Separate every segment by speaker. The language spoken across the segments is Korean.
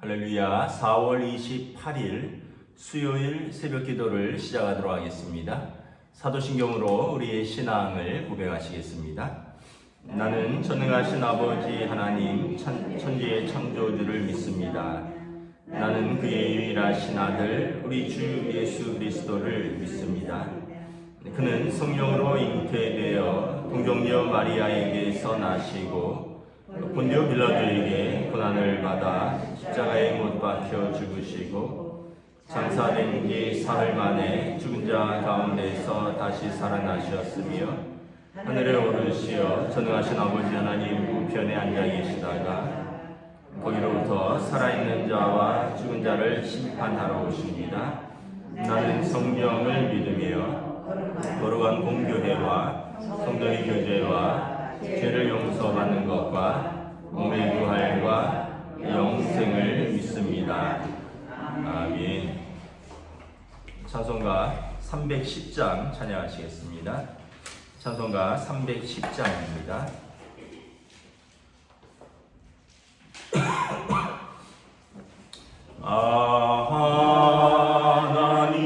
Speaker 1: 할렐루야. 4월 28일 수요일 새벽 기도를 시작하도록 하겠습니다. 사도신경으로 우리의 신앙을 고백하시겠습니다. 나는 전능하신 아버지 하나님 천지의 창조주를 믿습니다. 나는 그의 유일하신 아들 우리 주 예수 그리스도를 믿습니다. 그는 성령으로 잉태되어 동정녀 마리아에게서 나시고 본디오 빌라도에게 고난을 받아 십자가에 못 박혀 죽으시고 장사된 지 사흘 만에 죽은 자 가운데서 다시 살아나셨으며 하늘에 오르시어 전능하신 아버지 하나님 우편에 앉아 계시다가 거기로부터 살아있는 자와 죽은 자를 심판하러 오십니다. 나는 성령을 믿으며 거룩한 공교회와 성도의 교제와 죄를 용서받는 것과 몸의 부활과 영생을 믿습니다. 아멘. 찬송가 310장 찬양하시겠습니다. 찬송가 310장입니다.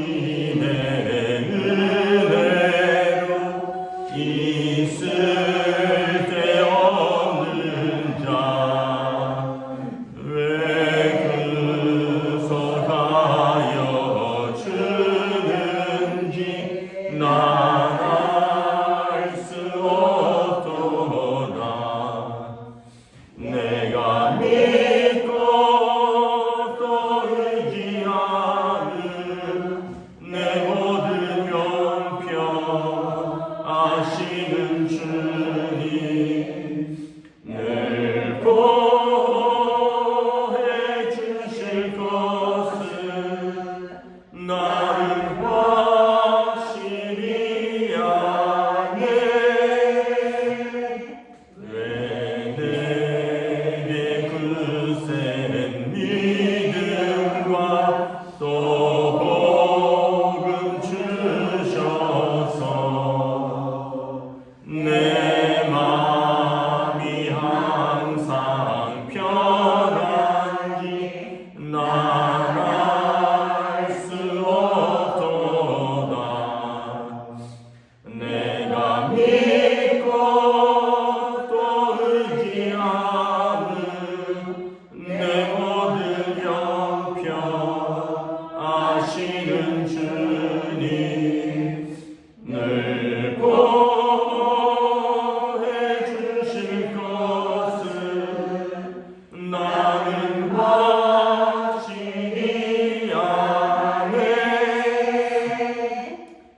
Speaker 1: 하나님의 은혜로 있을 때 없는 자 왜 그서가여 주는지 난 알 수 없도다. 내가 믿고 또 의지하는 내 모든 형편 아시는 주님 늘 보호해 주실 것은 나를 확실히 아네. 왜 내게 그센 믿음과 또 복음 주셔서 내 마음이 항상 편한지 난 알 수 없도다. 내가 믿고 또 의지하는 내 모든 형편 아시는 주님 늘 보호해 주실 것은 나는 확실히 아네.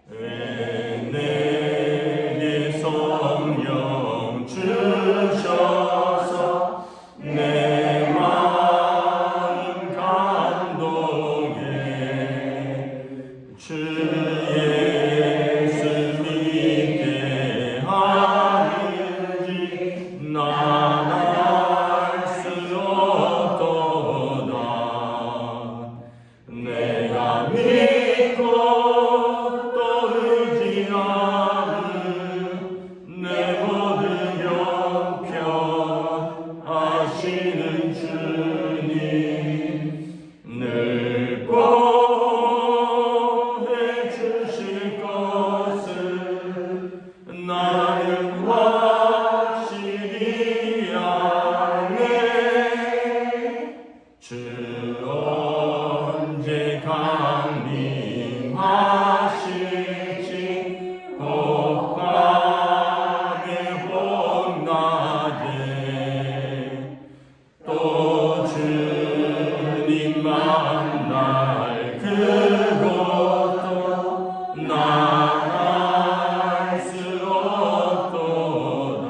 Speaker 1: 왜 내게 성령 주셔서 내 마음 감동해 주 예수 믿게 하는지 난 알 수 없도다. 내가 믿고 또 의지하는 내 모든 형편 아시는 주님 늘 보호해 주실 것은 나는 확실히 아네. 주 언제 강림하실지 복감의 봄낮에 또 주님 만날 그것도 난 알 수 없도다.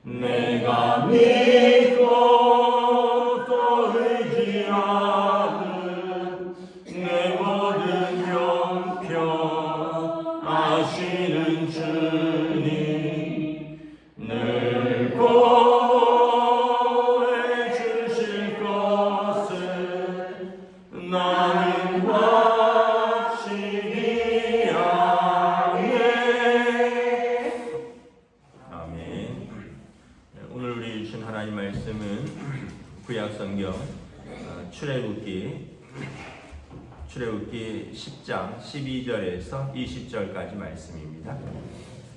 Speaker 1: 내가 믿고 또 의지
Speaker 2: 구약 성경 출애굽기 10장 12절에서 20절까지 말씀입니다.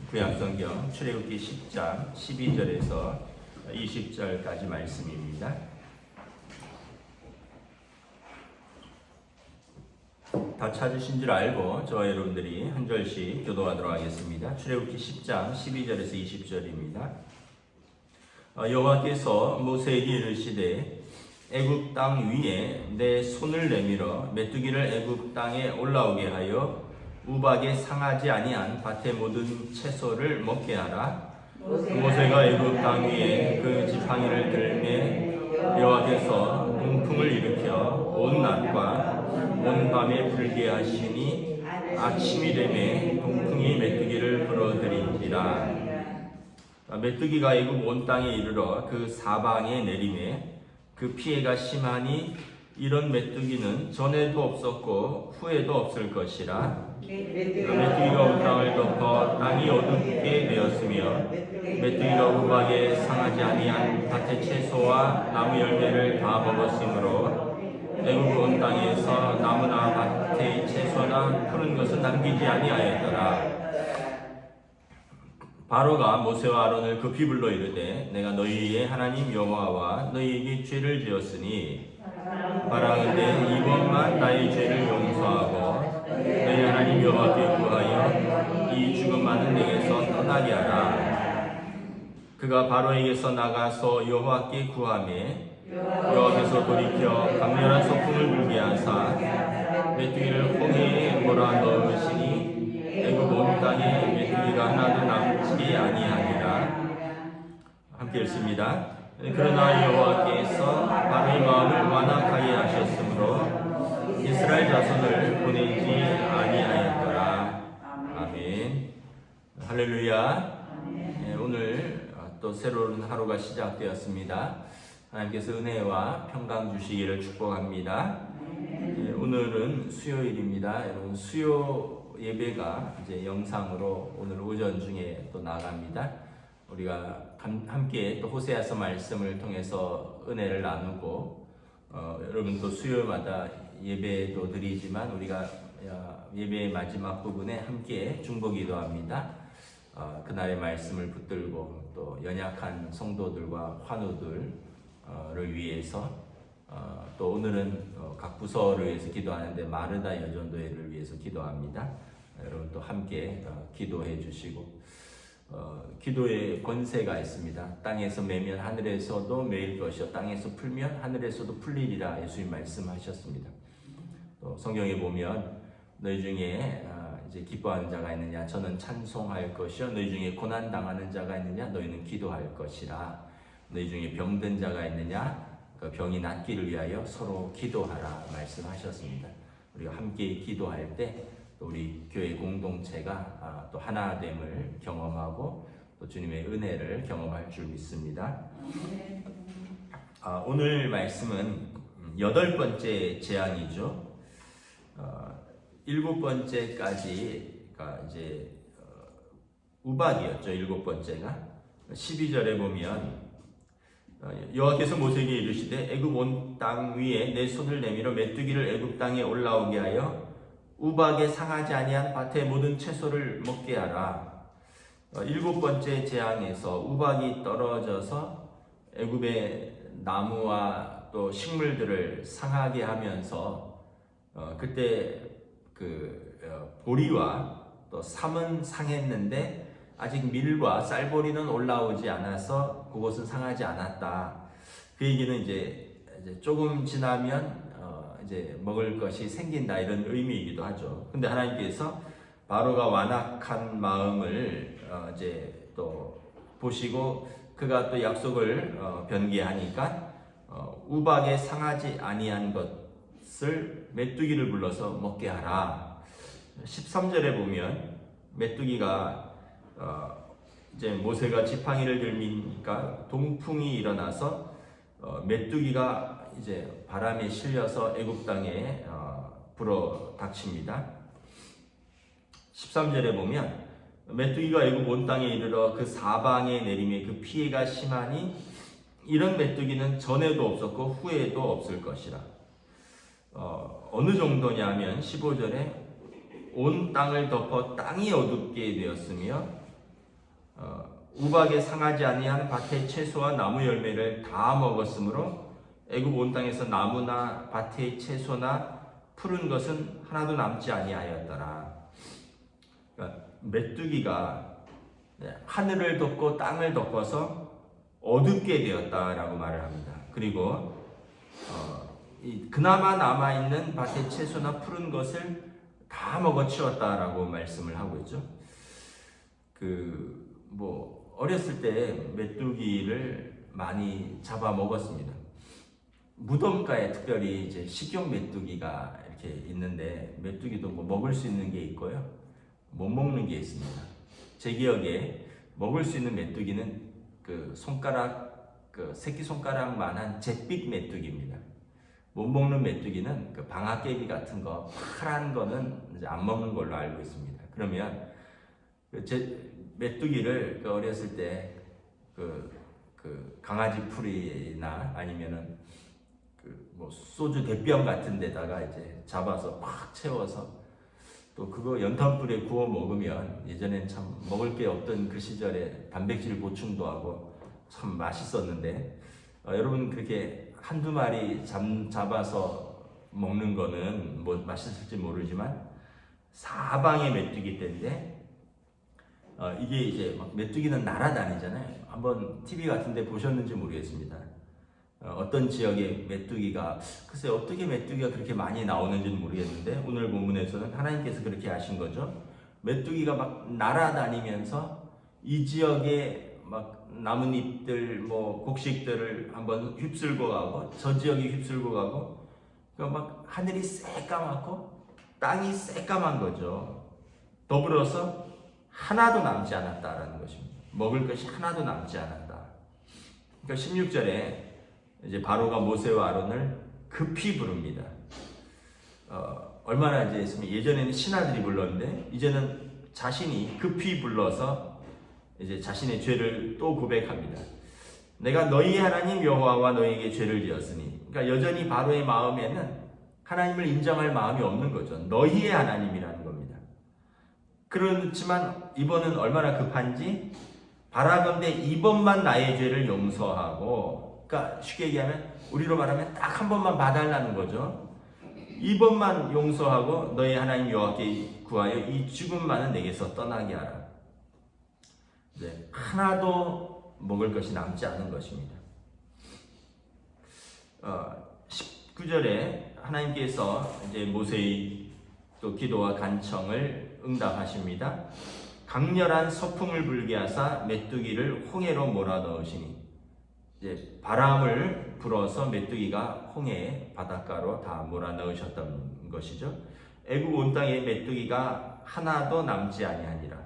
Speaker 2: 구약 성경 출애굽기 10장 12절에서 20절까지 말씀입니다. 다 찾으신 줄 알고 저와 여러분들이 한 절씩 교도하도록 하겠습니다. 출애굽기 10장 12절에서 20절입니다. 여호와께서 모세에게 이르시되 애굽 땅 위에 내 손을 내밀어 메뚜기를 애굽 땅에 올라오게 하여 우박에 상하지 아니한 밭의 모든 채소를 먹게 하라. 모세가 애굽 땅 위에 그 지팡이를 들매 여호와께서 동풍을 일으켜 온 낮과 온 밤에 불게 하시니 아침이 되매 동풍이 메뚜기를 불어들인지라. 메뚜기가 애굽 온 땅에 이르러 그 사방에 내리매 그 피해가 심하니 이런 메뚜기는 전에도 없었고 후에도 없을 것이라. 메뚜기가 온 땅을 덮어 땅이 어둡게 되었으며 메뚜기가 우박에 상하지 아니한 밭의 채소와 나무 열매를 다 먹었으므로 애굽 온 땅에서 나무나 밭의 채소나 푸른 것은 남기지 아니하였더라. 바로가 모세와 아론을 급히 불러 이르되 내가 너희의 하나님 여호와와 너희에게 죄를 지었으니 바라건대 이번만 나의 죄를 용서하고 너희 하나님 여호와께 구하여 이 죽음 많은 내게서 떠나게 하라. 그가 바로에게서 나가서 여호와께 구하매 여호와께서 돌이켜 강렬한 소풍을 불게 하사 메뚜기를 홍해에 몰아넣으시니 애굽 온 땅에 메뚜기가 하나도 남지 아니하니라. 함께 읽습니다. 그러나 여호와께서 바로의 마음을 완악하게 하셨으므로 이스라엘 자손을 보내지 아니하였더라. 아멘. 할렐루야. 오늘 또 새로운 하루가 시작되었습니다. 하나님께서 은혜와 평강 주시기를 축복합니다. 오늘은 수요일입니다. 여러분 수요 예배가 이제 영상으로 오늘 오전 중에 또 나갑니다. 우리가 함께 또 호세아서 말씀을 통해서 은혜를 나누고 여러분 또 수요일마다 예배도 드리지만 우리가 예배의 마지막 부분에 함께 중보기도합니다. 그날의 말씀을 붙들고 또 연약한 성도들과 환우들을 위해서 또 오늘은 각 부서를 위해서 기도하는데 마르다 여전도회를 위해서 기도합니다. 여러분 또 함께 기도해 주시고 기도의 권세가 있습니다. 땅에서 매면 하늘에서도 매일 것이요 땅에서 풀면 하늘에서도 풀리리라 예수님 말씀하셨습니다. 또 성경에 보면 너희 중에 이제 기뻐하는 자가 있느냐 저는 찬송할 것이요 너희 중에 고난 당하는 자가 있느냐 너희는 기도할 것이라. 너희 중에 병든 자가 있느냐 그 병이 낫기를 위하여 서로 기도하라 말씀하셨습니다. 우리가 함께 기도할 때 또 우리 교회 공동체가 또 하나됨을 경험하고 또 주님의 은혜를 경험할 줄 믿습니다. 오늘 말씀은 8번째 재앙이죠. 7번째까지가 이제 우박이었죠. 7번째가 12절에 보면 여호와께서 모세에게 이르시되 애굽 온 땅 위에 내 손을 내밀어 메뚜기를 애굽 땅에 올라오게 하여 우박에 상하지 아니한 밭의 모든 채소를 먹게 하라. 7번째 재앙에서 우박이 떨어져서 애굽의 나무와 또 식물들을 상하게 하면서 그때 보리와 또 삼은 상했는데 아직 밀과 쌀보리는 올라오지 않아서 그것은 상하지 않았다. 그 얘기는 이제 조금 지나면 이제 먹을 것이 생긴다 이런 의미이기도 하죠. 근데 하나님께서 바로가 완악한 마음을 이제 또 보시고 그가 또 약속을 변개하니까 우박에 상하지 아니한 것을 메뚜기를 불러서 먹게 하라. 13절에 보면 메뚜기가 이제 모세가 지팡이를 들미니까 동풍이 일어나서 메뚜기가 이제 바람에 실려서 애굽 땅에 불어 닥칩니다. 13절에 보면 메뚜기가 애굽 온 땅에 이르러 그 사방에 내림에 그 피해가 심하니 이런 메뚜기는 전에도 없었고 후에도 없을 것이라. 어느 정도냐면 15절에 온 땅을 덮어 땅이 어둡게 되었으며 우박에 상하지 아니한 밭의 채소와 나무 열매를 다 먹었으므로 애굽 온 땅에서 나무나 밭의 채소나 푸른 것은 하나도 남지 아니하였더라. 그러니까 메뚜기가 하늘을 덮고 땅을 덮어서 어둡게 되었다라고 말을 합니다. 그리고 그나마 남아있는 밭의 채소나 푸른 것을 다 먹어치웠다라고 말씀을 하고 있죠. 어렸을 때 메뚜기를 많이 잡아 먹었습니다. 무덤가에 특별히 이제 식용 메뚜기가 이렇게 있는데, 메뚜기도 먹을 수 있는 게 있고요, 못 먹는 게 있습니다. 제 기억에 먹을 수 있는 메뚜기는 새끼 손가락만한 잿빛 메뚜기입니다. 못 먹는 메뚜기는 방아깨비 같은 거, 파란 거는 이제 안 먹는 걸로 알고 있습니다. 그러면 메뚜기를 어렸을 때 강아지 풀이나 아니면은 소주 대병 같은 데다가 이제 잡아서 팍 채워서 또 그거 연탄불에 구워 먹으면, 예전엔 참 먹을 게 없던 그 시절에 단백질 보충도 하고 참 맛있었는데, 여러분 그렇게 한두 마리 잡아서 먹는 거는 맛있을지 모르지만 사방에 메뚜기 때인데, 이게 이제 메뚜기는 날아다니잖아요. 한번 TV 같은 데 보셨는지 모르겠습니다. 어떤 지역에 메뚜기가, 글쎄 어떻게 메뚜기가 그렇게 많이 나오는지는 모르겠는데, 오늘 본문에서는 하나님께서 그렇게 하신 거죠. 메뚜기가 막 날아다니면서 이 지역에 막 나뭇잎들, 곡식들을 한번 휩쓸고 가고, 저 지역이 휩쓸고 가고, 막 하늘이 새까맣고 땅이 새까만 거죠. 더불어서 하나도 남지 않았다라는 것입니다. 먹을 것이 하나도 남지 않았다. 그러니까 16절에 이제 바로가 모세와 아론을 급히 부릅니다. 얼마나 이제 했으면, 예전에는 신하들이 불렀는데 이제는 자신이 급히 불러서 이제 자신의 죄를 또 고백합니다. 내가 너희 하나님 여호와와 너희에게 죄를 지었으니. 그러니까 여전히 바로의 마음에는 하나님을 인정할 마음이 없는 거죠. 너희의 하나님이라는 겁니다. 그렇지만 이번은 얼마나 급한지, 바라건대 이번만 나의 죄를 용서하고, 그러니까 쉽게 얘기하면, 우리로 말하면 딱 한 번만 봐달라는 거죠. 이번만 용서하고 너희 하나님 여호와께 구하여 이 죽음만은 내게서 떠나게 하라. 네, 하나도 먹을 것이 남지 않은 것입니다. 19절에 하나님께서 이제 모세의 또 기도와 간청을 응답하십니다. 강렬한 서풍을 불게 하사 메뚜기를 홍해로 몰아넣으시니, 이제 바람을 불어서 메뚜기가 홍해 바닷가로 다 몰아넣으셨던 것이죠. 애굽 온 땅에 메뚜기가 하나도 남지 아니하니라.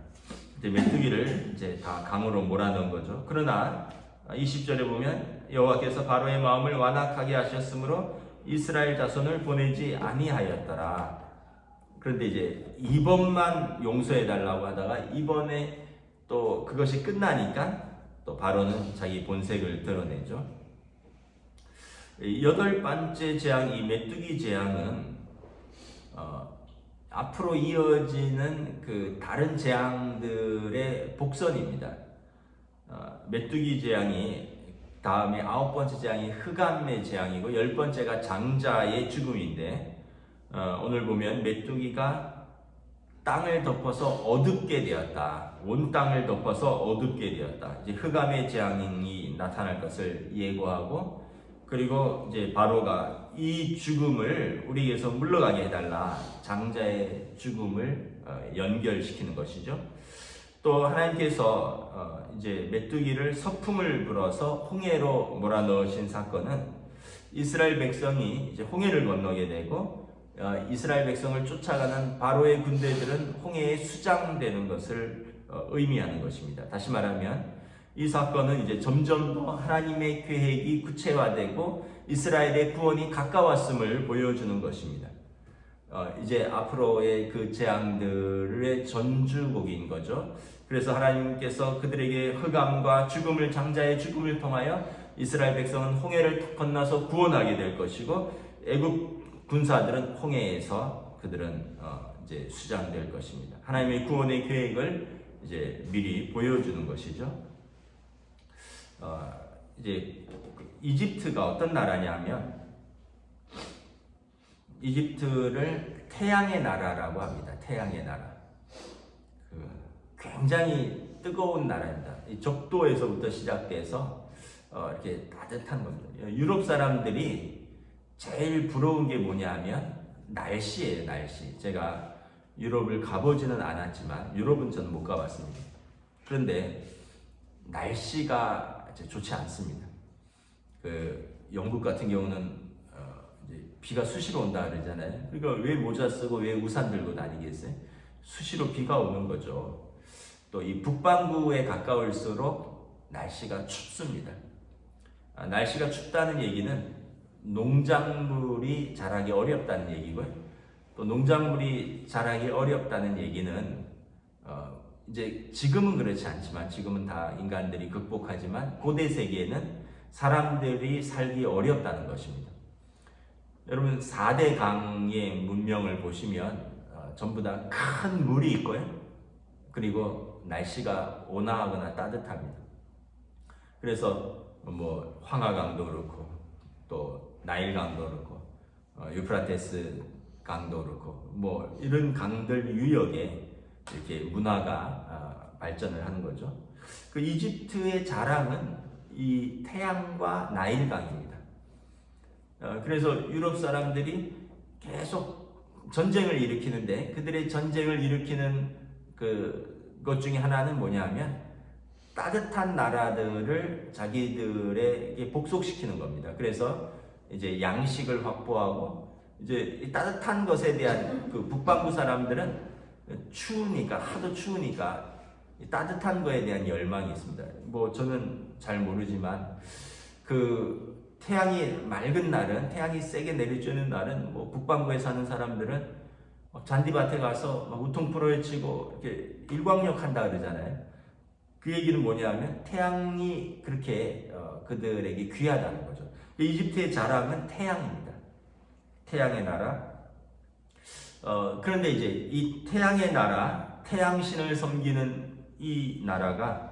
Speaker 2: 이제 메뚜기를 이제 다 강으로 몰아넣은 거죠. 그러나 20절에 보면 여호와께서 바로의 마음을 완악하게 하셨으므로 이스라엘 자손을 보내지 아니하였더라. 그런데 이제 이번만 용서해 달라고 하다가 이번에 또 그것이 끝나니까 또 바로는 자기 본색을 드러내죠. 여덟 번째 재앙, 이 메뚜기 재앙은 앞으로 이어지는 그 다른 재앙들의 복선입니다. 메뚜기 재앙이 다음에 9번째 재앙이 흑암의 재앙이고 10번째가 장자의 죽음인데, 오늘 보면 메뚜기가 땅을 덮어서 어둡게 되었다. 온 땅을 덮어서 어둡게 되었다. 이제 흑암의 재앙이 나타날 것을 예고하고, 그리고 이제 바로가 이 죽음을 우리에게서 물러가게 해달라. 장자의 죽음을 연결시키는 것이죠. 또 하나님께서 이제 메뚜기를 서풍을 불어서 홍해로 몰아넣으신 사건은 이스라엘 백성이 이제 홍해를 건너게 되고, 이스라엘 백성을 쫓아가는 바로의 군대들은 홍해에 수장되는 것을 의미하는 것입니다. 다시 말하면 이 사건은 이제 점점 더 하나님의 계획이 구체화되고 이스라엘의 구원이 가까웠음을 보여주는 것입니다. 이제 앞으로의 그 재앙들의 전주곡인 거죠. 그래서 하나님께서 그들에게 흑암과 죽음을, 장자의 죽음을 통하여 이스라엘 백성은 홍해를 건너서 구원하게 될 것이고 애굽 군사들은 홍해에서 그들은 이제 수장될 것입니다. 하나님의 구원의 계획을 이제 미리 보여주는 것이죠. 이제 이집트가 어떤 나라냐면 이집트를 태양의 나라라고 합니다. 태양의 나라. 굉장히 뜨거운 나라입니다. 이 적도에서부터 시작돼서 이렇게 따뜻한 겁니다. 유럽 사람들이 제일 부러운 게 뭐냐면 날씨예요. 날씨. 제가 유럽을 가보지는 않았지만 유럽은 저는 못 가봤습니다. 그런데 날씨가 좋지 않습니다. 영국 같은 경우는 이제 비가 수시로 온다 그러잖아요. 그러니까 왜 모자 쓰고 왜 우산 들고 다니겠어요? 수시로 비가 오는 거죠. 또 이 북반구에 가까울수록 날씨가 춥습니다. 날씨가 춥다는 얘기는 농작물이 자라기 어렵다는 얘기고요. 또 농작물이 자라기 어렵다는 얘기는 이제 지금은 그렇지 않지만 지금은 다 인간들이 극복하지만 고대 세계에는 사람들이 살기 어렵다는 것입니다. 여러분 4대 강의 문명을 보시면 전부 다 큰 물이 있고요. 그리고 날씨가 온화하거나 따뜻합니다. 그래서 뭐 황하강도 그렇고 또 나일강도 그렇고 유프라테스 강도 그렇고 뭐 이런 강들 유역에 이렇게 문화가 발전을 하는 거죠. 그 이집트의 자랑은 이 태양과 나일강입니다. 그래서 유럽 사람들이 계속 전쟁을 일으키는데 그들의 전쟁을 일으키는 것 중에 하나는 뭐냐면 따뜻한 나라들을 자기들에게 복속시키는 겁니다. 그래서 이제 양식을 확보하고 이제 이 따뜻한 것에 대한 북반구 사람들은 추우니까 하도 추우니까 따뜻한 거에 대한 열망이 있습니다. 뭐 저는 잘 모르지만 태양이 맑은 날은 태양이 세게 내리쬐는 날은 뭐 북반구에 사는 사람들은 잔디밭에 가서 막 우통 풀어헤치고 이렇게 일광욕 한다 그러잖아요. 그 얘기는 뭐냐면 태양이 그렇게 그들에게 귀하다는 거죠. 이집트의 자랑은 태양입니다. 태양의 나라. 그런데 이제 이 태양의 나라, 태양신을 섬기는 이 나라가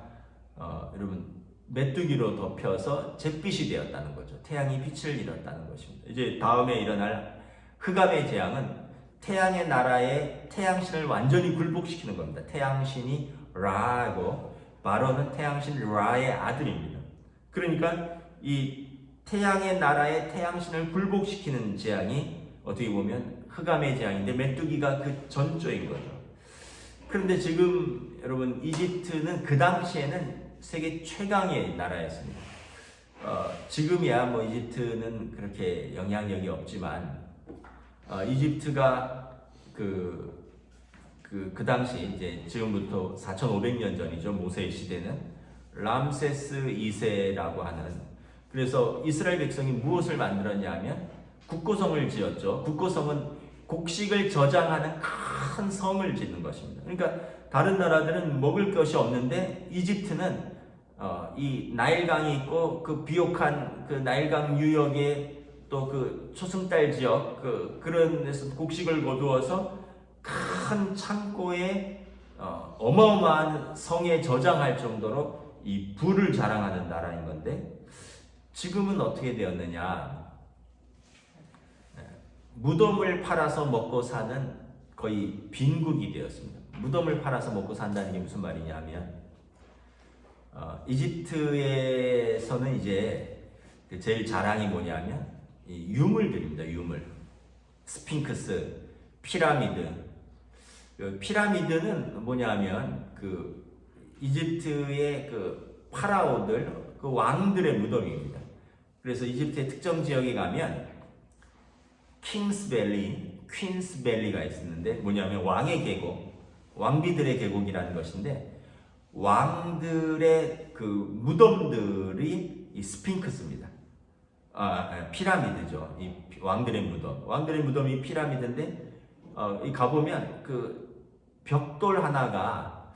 Speaker 2: 여러분 메뚜기로 덮여서 잿빛이 되었다는 거죠. 태양이 빛을 잃었다는 것입니다. 이제 다음에 일어날 흑암의 재앙은 태양의 나라의 태양신을 완전히 굴복시키는 겁니다. 태양신이 라고 바로는 태양신 라의 아들입니다. 그러니까 이 태양의 나라의 태양신을 굴복시키는 재앙이 어떻게 보면 흑암의 재앙인데 메뚜기가 그 전조인 거죠. 그런데 지금 여러분 이집트는 그 당시에는 세계 최강의 나라였습니다. 지금이야 뭐 이집트는 그렇게 영향력이 없지만 이집트가 그 당시 이제 지금부터 4,500년 전이죠. 모세의 시대는 람세스 2세라고 하는, 그래서 이스라엘 백성이 무엇을 만들었냐면 국고성을 지었죠. 국고성은 곡식을 저장하는 큰 성을 짓는 것입니다. 그러니까 다른 나라들은 먹을 것이 없는데 이집트는 이 나일강이 있고 그 비옥한 그 나일강 유역에 또 그 초승달 지역 그런 데서 곡식을 거두어서 큰 창고에 어마어마한 성에 저장할 정도로 이 부를 자랑하는 나라인 건데 지금은 어떻게 되었느냐? 무덤을 팔아서 먹고 사는 거의 빈국이 되었습니다. 무덤을 팔아서 먹고 산다는 게 무슨 말이냐면 이집트에서는 이제 제일 자랑이 뭐냐면 이 유물들입니다. 유물, 스핑크스, 피라미드. 피라미드는 뭐냐면 그 이집트의 그 파라오들, 그 왕들의 무덤입니다. 그래서 이집트의 특정 지역에 가면 킹스밸리, 퀸스밸리가 있었는데 뭐냐면 왕의 계곡, 왕비들의 계곡이라는 것인데 왕들의 그 무덤들이 이 스핑크스입니다. 피라미드죠. 이 왕들의 무덤. 왕들의 무덤이 피라미드인데 이 가보면 그 벽돌 하나가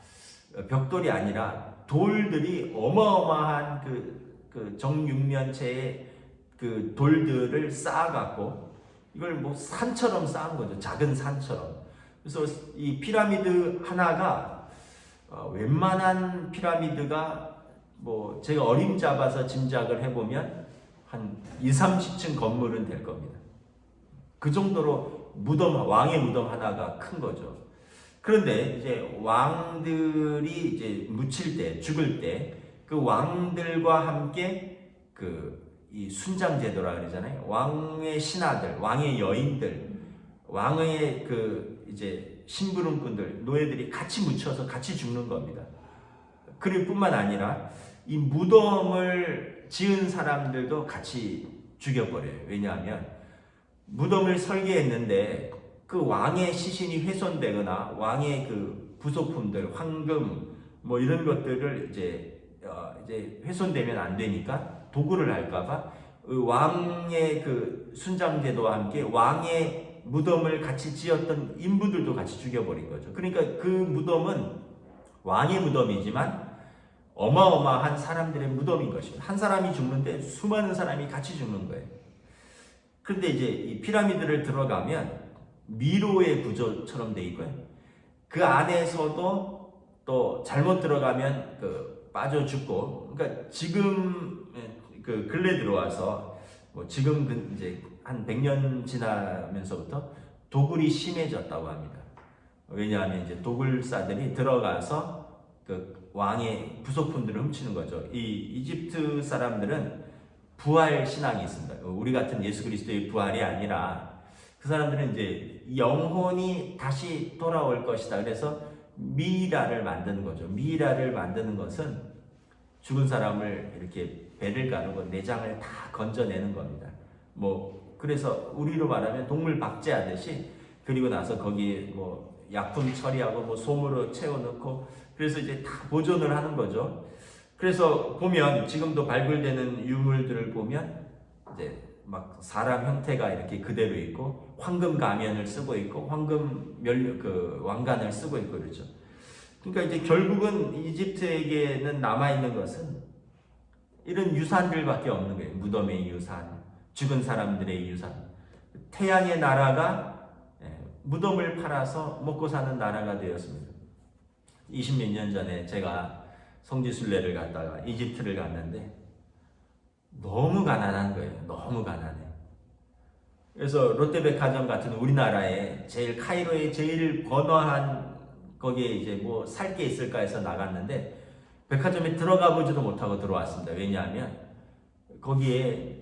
Speaker 2: 벽돌이 아니라 돌들이 어마어마한 그 그 정육면체의 그 돌들을 쌓아갖고 이걸 뭐 산처럼 쌓은 거죠. 작은 산처럼. 그래서 이 피라미드 하나가 웬만한 피라미드가 뭐 제가 어림잡아서 짐작을 해보면 한 2~30층 건물은 될 겁니다. 그 정도로 왕의 무덤 하나가 큰 거죠. 그런데 이제 왕들이 이제 묻힐 때, 죽을 때 그 왕들과 함께 이 순장 제도라 그러잖아요. 왕의 신하들, 왕의 여인들, 왕의 이제 심부름꾼들, 노예들이 같이 묻혀서 같이 죽는 겁니다. 그럴 뿐만 아니라 이 무덤을 지은 사람들도 같이 죽여버려요. 왜냐하면 무덤을 설계했는데 그 왕의 시신이 훼손되거나 왕의 그 부속품들, 황금 뭐 이런 것들을 이제 훼손되면 안 되니까 도구를 할까봐 왕의 그 순장제도와 함께 왕의 무덤을 같이 지었던 인부들도 같이 죽여버린 거죠. 그러니까 그 무덤은 왕의 무덤이지만 어마어마한 사람들의 무덤인 것입니다. 한 사람이 죽는데 수많은 사람이 같이 죽는 거예요. 그런데 이제 이 피라미드를 들어가면 미로의 구조처럼 돼 있고요. 그 안에서도 또 잘못 들어가면 빠져 죽고, 그러니까 지금 근래 들어와서 뭐 지금 이제 한 100년 지나면서부터 도굴이 심해졌다고 합니다. 왜냐하면 이제 도굴사들이 들어가서 그 왕의 부속품들을 훔치는 거죠. 이 이집트 사람들은 부활 신앙이 있습니다. 우리 같은 예수 그리스도의 부활이 아니라 그 사람들은 이제 영혼이 다시 돌아올 것이다. 그래서 미이라를 만드는 거죠. 미이라를 만드는 것은 죽은 사람을 이렇게 배를 가르고 내장을 다 건져내는 겁니다. 뭐 그래서 우리로 말하면 동물 박제하듯이, 그리고 나서 거기에 뭐 약품 처리하고 뭐 솜으로 채워넣고, 그래서 이제 다 보존을 하는 거죠. 그래서 보면 지금도 발굴되는 유물들을 보면 이제 막 사람 형태가 이렇게 그대로 있고, 황금 가면을 쓰고 있고, 황금 왕관을 쓰고 있고 그렇죠. 그러니까 이제 결국은 이집트에게는 남아 있는 것은 이런 유산들밖에 없는 거예요. 무덤의 유산, 죽은 사람들의 유산. 태양의 나라가 무덤을 팔아서 먹고 사는 나라가 되었습니다. 20몇 년 전에 제가 성지순례를 갔다가 이집트를 갔는데 너무 가난한 거예요. 너무 가난해. 그래서 롯데백화점 같은 우리나라에 카이로의 제일 번화한 거기에 이제 뭐 살 게 있을까 해서 나갔는데 백화점에 들어가 보지도 못하고 들어왔습니다. 왜냐하면 거기에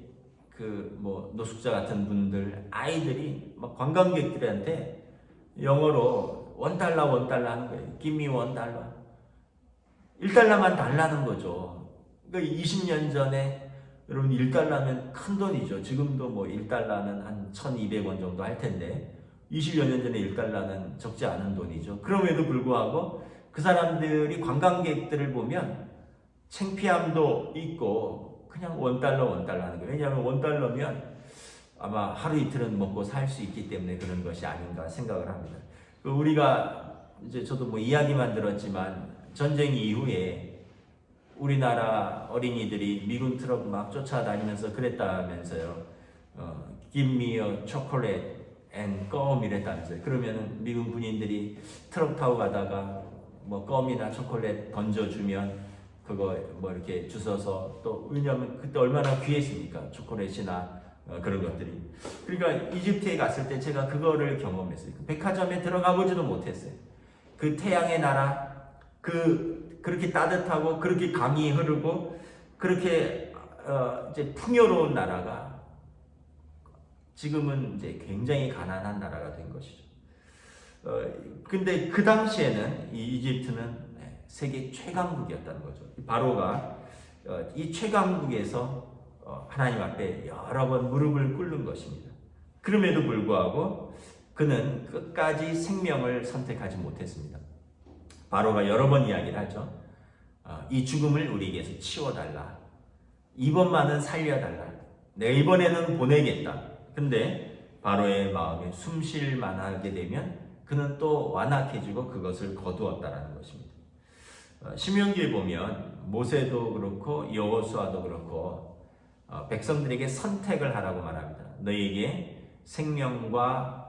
Speaker 2: 뭐 노숙자 같은 분들, 아이들이 막 관광객들한테 영어로 $1 하는 거예요. Give me $1. $1만 달라는 거죠. 그러니까 20년 전에 여러분 1달러면 큰 돈이죠. 지금도 뭐 1달러는 한 1,200원 정도 할 텐데 20여 년 전에 1달러는 적지 않은 돈이죠. 그럼에도 불구하고 그 사람들이 관광객들을 보면 창피함도 있고 그냥 $1 하는 거예요. 왜냐하면 $1면 아마 하루 이틀은 먹고 살 수 있기 때문에 그런 것이 아닌가 생각을 합니다. 우리가 이제 저도 뭐 이야기만 들었지만 전쟁 이후에 우리나라 어린이들이 미군 트럭 막 쫓아다니면서 그랬다면서요. Give me a chocolate and 껌 이랬다면서요. 그러면은 미군 군인들이 트럭 타고 가다가 뭐 껌이나 초콜릿 던져주면 그거 뭐 이렇게 주워서, 또 왜냐하면 그때 얼마나 귀했습니까? 초콜릿이나 그런 것들이. 그러니까 이집트에 갔을 때 제가 그거를 경험했어요. 백화점에 들어가 보지도 못했어요. 그 태양의 나라, 그렇게 따뜻하고 그렇게 강이 흐르고 그렇게 이제 풍요로운 나라가 지금은 이제 굉장히 가난한 나라가 된 것이죠. 근데 그 당시에는 이 이집트는 세계 최강국이었다는 거죠. 바로가 이 최강국에서 하나님 앞에 여러 번 무릎을 꿇는 것입니다. 그럼에도 불구하고 그는 끝까지 생명을 선택하지 못했습니다. 바로가 여러 번 이야기를 하죠. 이 죽음을 우리에게서 치워달라. 이번만은 살려달라. 내가 이번에는 보내겠다. 근데 바로의 마음에 숨쉴 만하게 되면 그는 또 완악해지고 그것을 거두었다라는 것입니다. 신명기에 보면 모세도 그렇고 여호수아도 그렇고 백성들에게 선택을 하라고 말합니다. 너희에게 생명과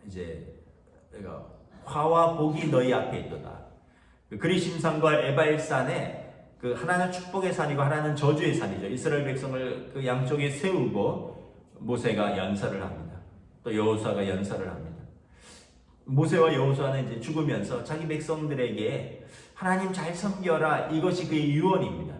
Speaker 2: 이제 화와 복이 너희 앞에 있도다. 그리심산과 에발산에 그 하나는 축복의 산이고 하나는 저주의 산이죠. 이스라엘 백성을 그 양쪽에 세우고 모세가 연설을 합니다. 또 여호수아가 연설을 합니다. 모세와 여호수아는 이제 죽으면서 자기 백성들에게 하나님 잘 섬겨라, 이것이 그의 유언입니다.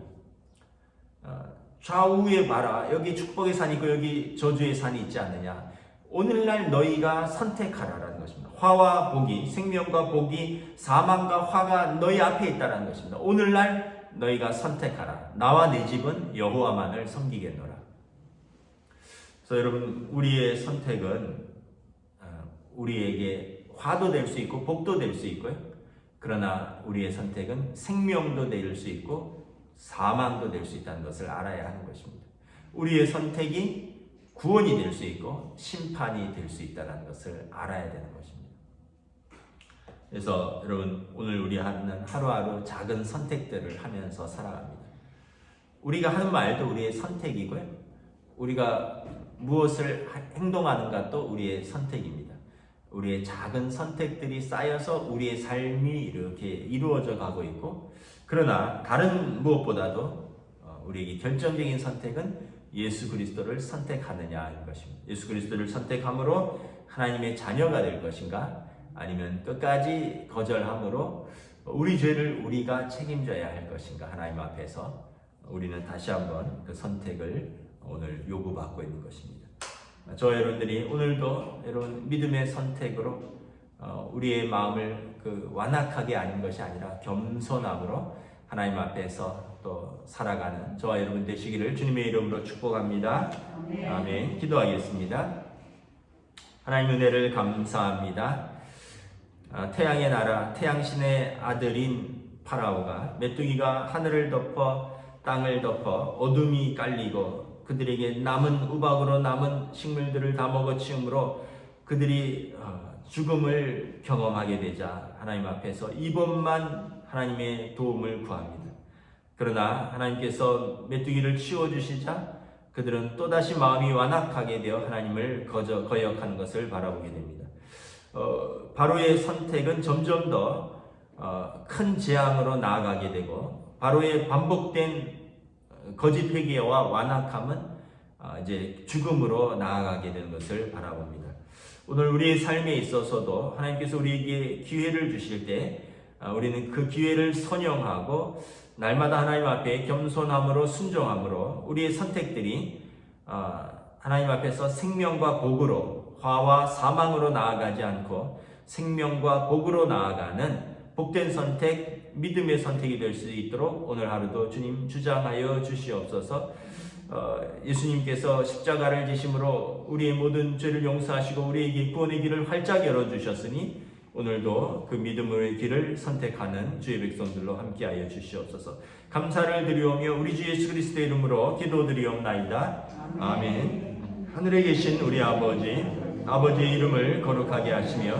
Speaker 2: 좌우에 봐라, 여기 축복의 산이 있고 여기 저주의 산이 있지 않느냐. 오늘날 너희가 선택하라라는 것입니다. 화와 복이, 생명과 복이, 사망과 화가 너희 앞에 있다는 것입니다. 오늘날 너희가 선택하라. 나와 내 집은 여호와만을 섬기겠노라. 그래서 여러분, 우리의 선택은 우리에게 화도 될 수 있고 복도 될 수 있고요. 그러나 우리의 선택은 생명도 될 수 있고 사망도 될 수 있다는 것을 알아야 하는 것입니다. 우리의 선택이 구원이 될 수 있고 심판이 될 수 있다는 것을 알아야 되는 것입니다. 그래서 여러분, 오늘 우리 하는 하루하루 작은 선택들을 하면서 살아갑니다. 우리가 하는 말도 우리의 선택이고요. 우리가 무엇을 행동하는가 또 우리의 선택입니다. 우리의 작은 선택들이 쌓여서 우리의 삶이 이렇게 이루어져 가고 있고, 그러나 다른 무엇보다도 우리에게 결정적인 선택은 예수 그리스도를 선택하느냐인 것입니다. 예수 그리스도를 선택함으로 하나님의 자녀가 될 것인가, 아니면 끝까지 거절함으로 우리 죄를 우리가 책임져야 할 것인가. 하나님 앞에서 우리는 다시 한번 그 선택을 오늘 요구받고 있는 것입니다. 저 여러분들이 오늘도 여러분 믿음의 선택으로 우리의 마음을 그 완악하게 아닌 것이 아니라 겸손함으로 하나님 앞에서 또 살아가는 저와 여러분 되시기를 주님의 이름으로 축복합니다. 아멘. 기도하겠습니다. 하나님 은혜를 감사합니다. 태양의 나라, 태양신의 아들인 파라오가 메뚜기가 하늘을 덮어 땅을 덮어 어둠이 깔리고 그들에게 남은 우박으로 남은 식물들을 다 먹어치움으로 그들이 죽음을 경험하게 되자 하나님 앞에서 이번만 하나님의 도움을 구합니다. 그러나 하나님께서 메뚜기를 치워주시자 그들은 또다시 마음이 완악하게 되어 하나님을 거역하는 것을 바라보게 됩니다. 바로의 선택은 점점 더 큰 재앙으로 나아가게 되고, 바로의 반복된 거짓 회개와 완악함은 이제 죽음으로 나아가게 되는 것을 바라봅니다. 오늘 우리의 삶에 있어서도 하나님께서 우리에게 기회를 주실 때 우리는 그 기회를 선용하고 날마다 하나님 앞에 겸손함으로 순종함으로 우리의 선택들이 하나님 앞에서 생명과 복으로, 화와 사망으로 나아가지 않고 생명과 복으로 나아가는 복된 선택, 믿음의 선택이 될 수 있도록 오늘 하루도 주님 주장하여 주시옵소서. 예수님께서 십자가를 지심으로 우리의 모든 죄를 용서하시고 우리에게 구원의 길을 활짝 열어주셨으니 오늘도 그 믿음의 길을 선택하는 주의 백성들로 함께하여 주시옵소서. 감사를 드리오며 우리 주 예수 그리스도의 이름으로 기도드리옵나이다. 아멘. 하늘에 계신 우리 아버지의 이름을 거룩하게 하시며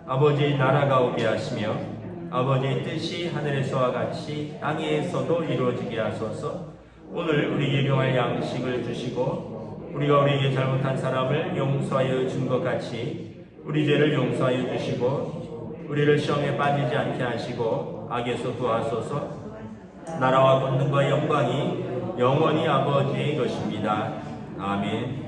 Speaker 2: 아버지의 나라가 오게 하시며 아버지의 뜻이 하늘에서와 같이 땅에서도 이루어지게 하소서. 오늘 우리에게 일용할 양식을 주시고 우리가 우리에게 잘못한 사람을 용서하여 준 것 같이 우리 죄를 용서하여 주시고 우리를 시험에 빠지지 않게 하시고 악에서 구하소서. 나라와 권능과 영광이 영원히 아버지의 것입니다. 아멘.